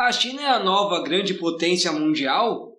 A China é a nova grande potência mundial?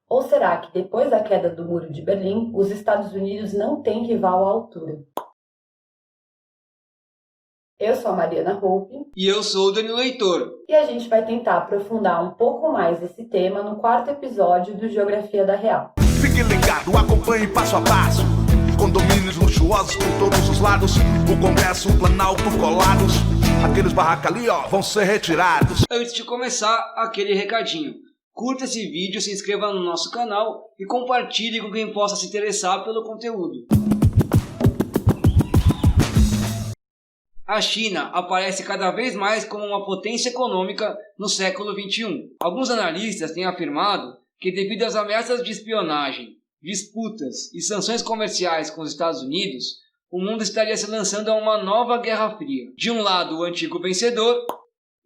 Ou será que depois da queda do Muro de Berlim, os Estados Unidos não têm rival à altura? Eu sou a Mariana Hope. E eu sou o Danilo Leitor. E a gente vai tentar aprofundar um pouco mais esse tema no 4º episódio do Geografia da Real. Fique ligado, acompanhe passo a passo. Condomínios luxuosos por todos os lados. O Congresso, o Planalto colados. Aqueles barracos ali, vão ser retirados. Antes de começar, aquele recadinho. Curta esse vídeo, se inscreva no nosso canal e compartilhe com quem possa se interessar pelo conteúdo. A China aparece cada vez mais como uma potência econômica no século XXI. Alguns analistas têm afirmado que, devido às ameaças de espionagem, disputas e sanções comerciais com os Estados Unidos, o mundo estaria se lançando a uma nova Guerra Fria. De um lado, o antigo vencedor,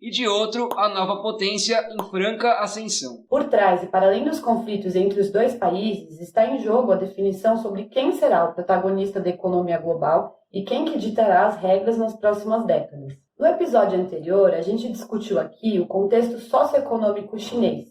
e de outro, a nova potência em franca ascensão. Por trás e para além dos conflitos entre os dois países, está em jogo a definição sobre quem será o protagonista da economia global e quem que ditará as regras nas próximas décadas. No episódio anterior, a gente discutiu aqui o contexto socioeconômico chinês,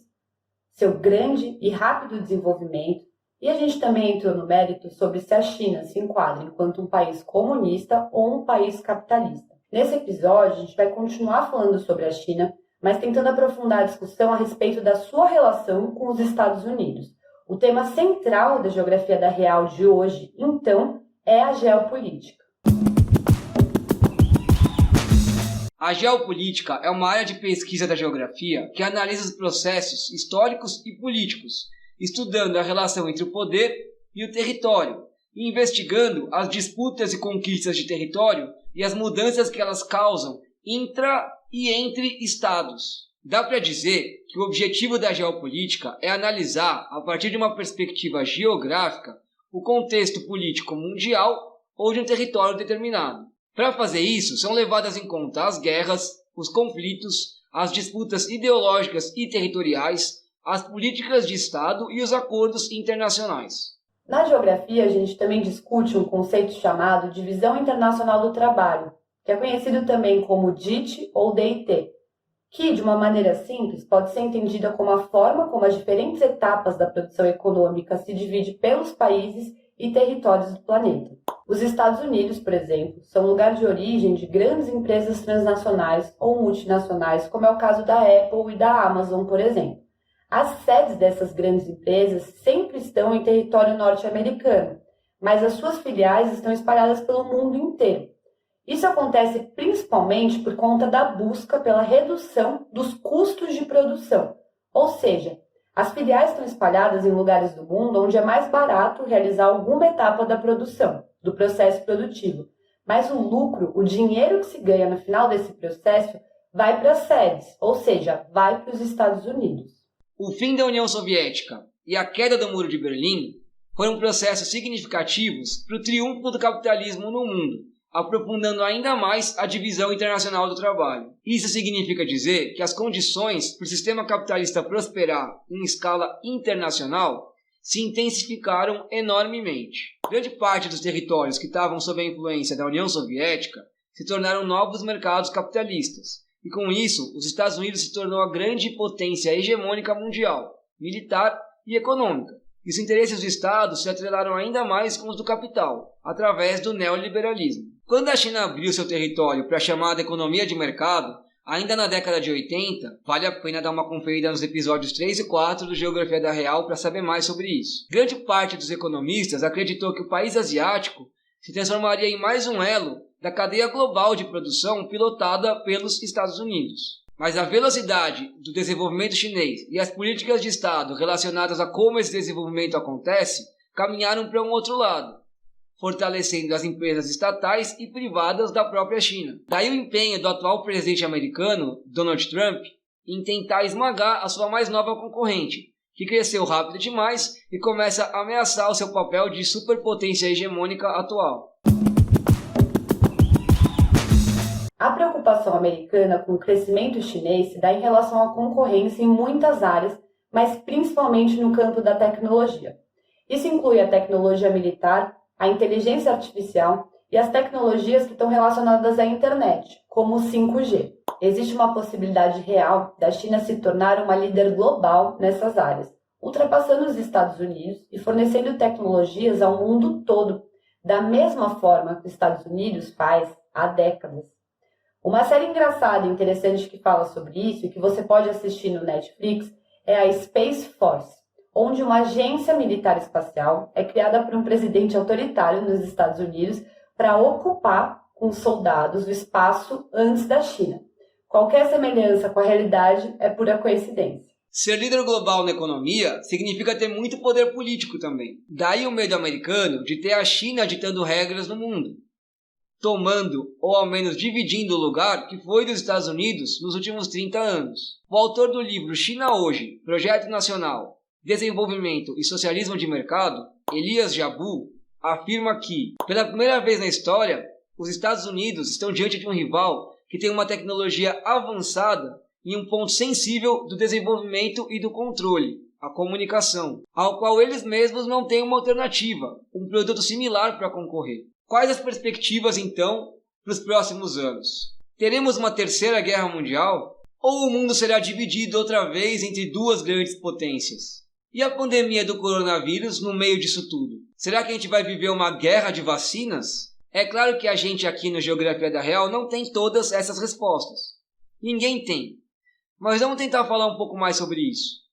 seu grande e rápido desenvolvimento, e a gente também entrou no mérito sobre se a China se enquadra enquanto um país comunista ou um país capitalista. Nesse episódio, a gente vai continuar falando sobre a China, mas tentando aprofundar a discussão a respeito da sua relação com os Estados Unidos. O tema central da Geografia da Real de hoje, então, é a geopolítica. A geopolítica é uma área de pesquisa da geografia que analisa os processos históricos e políticos, estudando a relação entre o poder e o território, e investigando as disputas e conquistas de território e as mudanças que elas causam intra e entre estados. Dá para dizer que o objetivo da geopolítica é analisar, a partir de uma perspectiva geográfica, o contexto político mundial ou de um território determinado. Para fazer isso, são levadas em conta as guerras, os conflitos, as disputas ideológicas e territoriais, as políticas de Estado e os acordos internacionais. Na geografia, a gente também discute um conceito chamado Divisão Internacional do Trabalho, que é conhecido também como DIT ou DIT, que, de uma maneira simples, pode ser entendida como a forma como as diferentes etapas da produção econômica se dividem pelos países e territórios do planeta. Os Estados Unidos, por exemplo, são lugar de origem de grandes empresas transnacionais ou multinacionais, como é o caso da Apple e da Amazon, por exemplo. As sedes dessas grandes empresas sempre estão em território norte-americano, mas as suas filiais estão espalhadas pelo mundo inteiro. Isso acontece principalmente por conta da busca pela redução dos custos de produção, ou seja, as filiais estão espalhadas em lugares do mundo onde é mais barato realizar alguma etapa da produção, do processo produtivo, mas o lucro, o dinheiro que se ganha no final desse processo, vai para as sedes, ou seja, vai para os Estados Unidos. O fim da União Soviética e a queda do Muro de Berlim foram processos significativos para o triunfo do capitalismo no mundo, aprofundando ainda mais a divisão internacional do trabalho. Isso significa dizer que as condições para o sistema capitalista prosperar em escala internacional se intensificaram enormemente. Grande parte dos territórios que estavam sob a influência da União Soviética se tornaram novos mercados capitalistas. E com isso, os Estados Unidos se tornou a grande potência hegemônica mundial, militar e econômica. E os interesses do Estado se atrelaram ainda mais com os do capital, através do neoliberalismo. Quando a China abriu seu território para a chamada economia de mercado, ainda na década de 80, vale a pena dar uma conferida nos episódios 3 e 4 do Geografia da Real para saber mais sobre isso. Grande parte dos economistas acreditou que o país asiático se transformaria em mais um elo da cadeia global de produção pilotada pelos Estados Unidos. Mas a velocidade do desenvolvimento chinês e as políticas de Estado relacionadas a como esse desenvolvimento acontece caminharam para um outro lado, fortalecendo as empresas estatais e privadas da própria China. Daí o empenho do atual presidente americano, Donald Trump, em tentar esmagar a sua mais nova concorrente, que cresceu rápido demais e começa a ameaçar o seu papel de superpotência hegemônica atual. A preocupação americana com o crescimento chinês se dá em relação à concorrência em muitas áreas, mas principalmente no campo da tecnologia. Isso inclui a tecnologia militar, a inteligência artificial e as tecnologias que estão relacionadas à internet, como o 5G. Existe uma possibilidade real da China se tornar uma líder global nessas áreas, ultrapassando os Estados Unidos e fornecendo tecnologias ao mundo todo, da mesma forma que os Estados Unidos faz há décadas. Uma série engraçada e interessante que fala sobre isso e que você pode assistir no Netflix é a Space Force, onde uma agência militar espacial é criada por um presidente autoritário nos Estados Unidos para ocupar com soldados o espaço antes da China. Qualquer semelhança com a realidade é pura coincidência. Ser líder global na economia significa ter muito poder político também. Daí o medo americano de ter a China ditando regras no mundo, tomando ou ao menos dividindo o lugar que foi dos Estados Unidos nos últimos 30 anos. O autor do livro China Hoje, Projeto Nacional, Desenvolvimento e Socialismo de Mercado, Elias Jabbour, afirma que, pela primeira vez na história, os Estados Unidos estão diante de um rival que tem uma tecnologia avançada em um ponto sensível do desenvolvimento e do controle, a comunicação, ao qual eles mesmos não têm uma alternativa, um produto similar para concorrer. Quais as perspectivas, então, para os próximos anos? Teremos uma terceira guerra mundial? Ou o mundo será dividido outra vez entre duas grandes potências? E a pandemia do coronavírus no meio disso tudo? Será que a gente vai viver uma guerra de vacinas? É claro que a gente aqui no Geografia da Real não tem todas essas respostas. Ninguém tem. Mas vamos tentar falar um pouco mais sobre isso.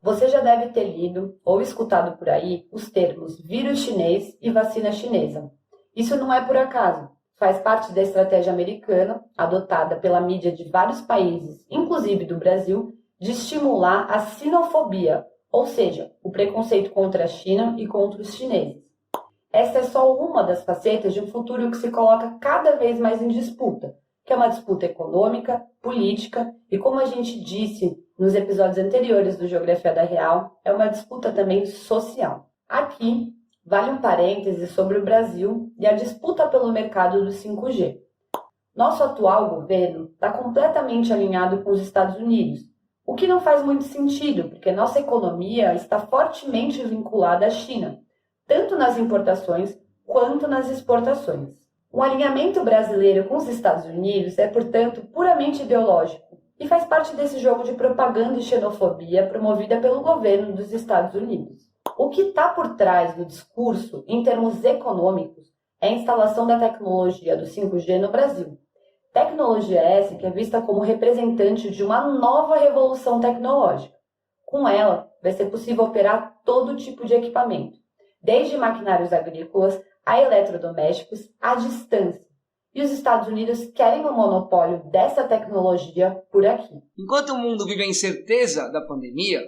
Você já deve ter lido ou escutado por aí os termos vírus chinês e vacina chinesa. Isso não é por acaso. Faz parte da estratégia americana, adotada pela mídia de vários países, inclusive do Brasil, de estimular a sinofobia, ou seja, o preconceito contra a China e contra os chineses. Essa é só uma das facetas de um futuro que se coloca cada vez mais em disputa, que é uma disputa econômica, política e, como a gente disse nos episódios anteriores do Geografia da Real, é uma disputa também social. Aqui, vale um parêntese sobre o Brasil e a disputa pelo mercado do 5G. Nosso atual governo está completamente alinhado com os Estados Unidos, o que não faz muito sentido, porque nossa economia está fortemente vinculada à China, tanto nas importações quanto nas exportações. O alinhamento brasileiro com os Estados Unidos é, portanto, puramente ideológico e faz parte desse jogo de propaganda e xenofobia promovida pelo governo dos Estados Unidos. O que está por trás do discurso, em termos econômicos, é a instalação da tecnologia do 5G no Brasil. Tecnologia essa que é vista como representante de uma nova revolução tecnológica. Com ela, vai ser possível operar todo tipo de equipamento, desde maquinários agrícolas a eletrodomésticos à distância. E os Estados Unidos querem o monopólio dessa tecnologia por aqui. Enquanto o mundo vive a incerteza da pandemia,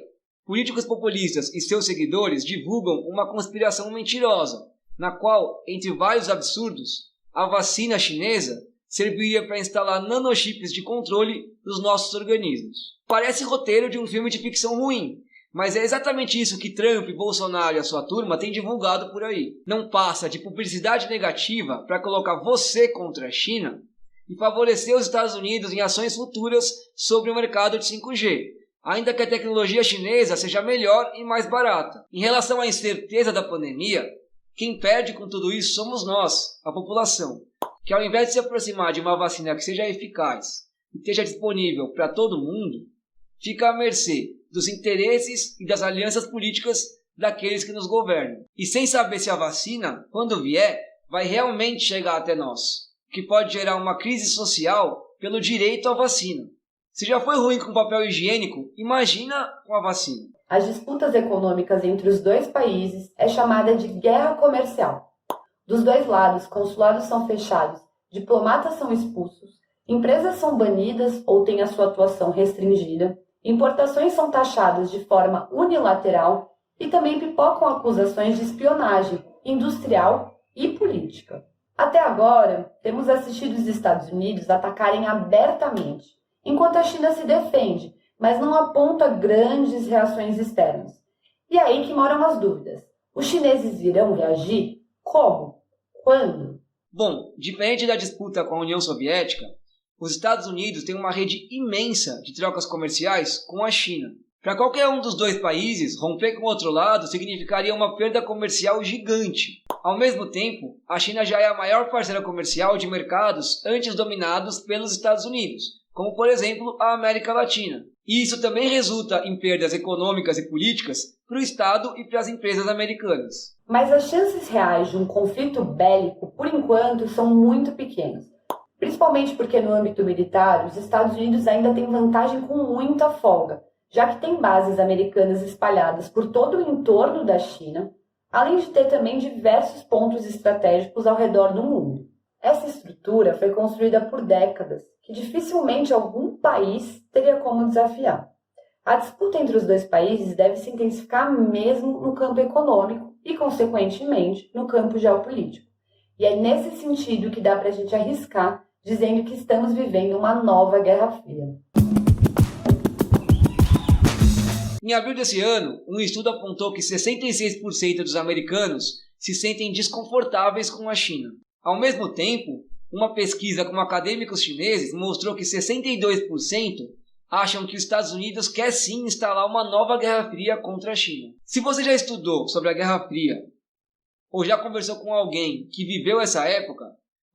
políticos populistas e seus seguidores divulgam uma conspiração mentirosa, na qual, entre vários absurdos, a vacina chinesa serviria para instalar nanochips de controle nos nossos organismos. Parece roteiro de um filme de ficção ruim, mas é exatamente isso que Trump, Bolsonaro e a sua turma têm divulgado por aí. Não passa de publicidade negativa para colocar você contra a China e favorecer os Estados Unidos em ações futuras sobre o mercado de 5G, ainda que a tecnologia chinesa seja melhor e mais barata. Em relação à incerteza da pandemia, quem perde com tudo isso somos nós, a população, que ao invés de se aproximar de uma vacina que seja eficaz e esteja disponível para todo mundo, fica à mercê dos interesses e das alianças políticas daqueles que nos governam. E sem saber se a vacina, quando vier, vai realmente chegar até nós, o que pode gerar uma crise social pelo direito à vacina. Se já foi ruim com papel higiênico, imagina com a vacina. As disputas econômicas entre os dois países é chamada de guerra comercial. Dos dois lados, consulados são fechados, diplomatas são expulsos, empresas são banidas ou têm a sua atuação restringida, importações são taxadas de forma unilateral e também pipocam acusações de espionagem industrial e política. Até agora, temos assistido os Estados Unidos atacarem abertamente, enquanto a China se defende, mas não aponta grandes reações externas. E é aí que moram as dúvidas. Os chineses irão reagir? Como? Quando? Bom, diferente da disputa com a União Soviética, os Estados Unidos têm uma rede imensa de trocas comerciais com a China. Para qualquer um dos dois países, romper com o outro lado significaria uma perda comercial gigante. Ao mesmo tempo, a China já é a maior parceira comercial de mercados antes dominados pelos Estados Unidos, como por exemplo a América Latina. E isso também resulta em perdas econômicas e políticas para o Estado e para as empresas americanas. Mas as chances reais de um conflito bélico, por enquanto, são muito pequenas. Principalmente porque no âmbito militar, os Estados Unidos ainda têm vantagem com muita folga, já que tem bases americanas espalhadas por todo o entorno da China, além de ter também diversos pontos estratégicos ao redor do mundo. Essa estrutura foi construída por décadas, que dificilmente algum país teria como desafiar. A disputa entre os dois países deve se intensificar mesmo no campo econômico e, consequentemente, no campo geopolítico. E é nesse sentido que dá para a gente arriscar, dizendo que estamos vivendo uma nova Guerra Fria. Em abril desse ano, um estudo apontou que 66% dos americanos se sentem desconfortáveis com a China. Ao mesmo tempo, uma pesquisa com acadêmicos chineses mostrou que 62% acham que os Estados Unidos quer sim instalar uma nova Guerra Fria contra a China. Se você já estudou sobre a Guerra Fria ou já conversou com alguém que viveu essa época,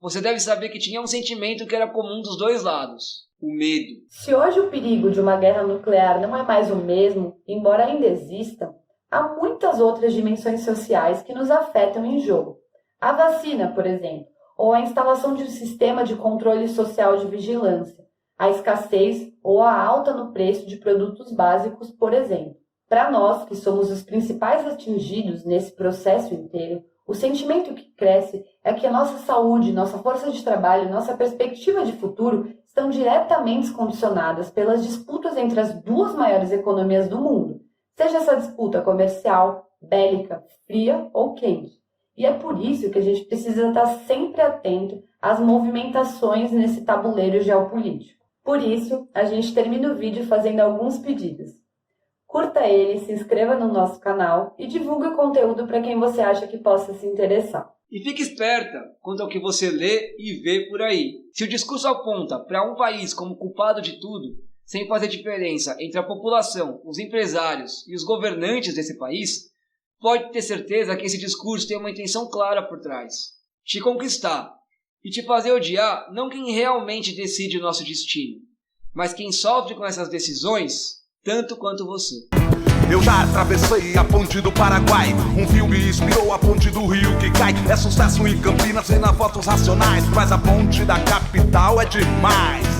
você deve saber que tinha um sentimento que era comum dos dois lados: o medo. Se hoje o perigo de uma guerra nuclear não é mais o mesmo, embora ainda exista, há muitas outras dimensões sociais que nos afetam em jogo. A vacina, por exemplo, ou a instalação de um sistema de controle social de vigilância, a escassez ou a alta no preço de produtos básicos, por exemplo. Para nós, que somos os principais atingidos nesse processo inteiro, o sentimento que cresce é que a nossa saúde, nossa força de trabalho, nossa perspectiva de futuro estão diretamente condicionadas pelas disputas entre as duas maiores economias do mundo, seja essa disputa comercial, bélica, fria ou quente. E é por isso que a gente precisa estar sempre atento às movimentações nesse tabuleiro geopolítico. Por isso, a gente termina o vídeo fazendo alguns pedidos. Curta ele, se inscreva no nosso canal e divulgue o conteúdo para quem você acha que possa se interessar. E fique esperta quanto ao que você lê e vê por aí. Se o discurso aponta para um país como culpado de tudo, sem fazer diferença entre a população, os empresários e os governantes desse país, pode ter certeza que esse discurso tem uma intenção clara por trás: te conquistar e te fazer odiar não quem realmente decide o nosso destino, mas quem sofre com essas decisões tanto quanto você. Eu já atravessei a ponte do Paraguai. Um filme inspirou a ponte do Rio que cai. É sucesso em Campinas e na Fotos Racionais, mas a ponte da capital é demais.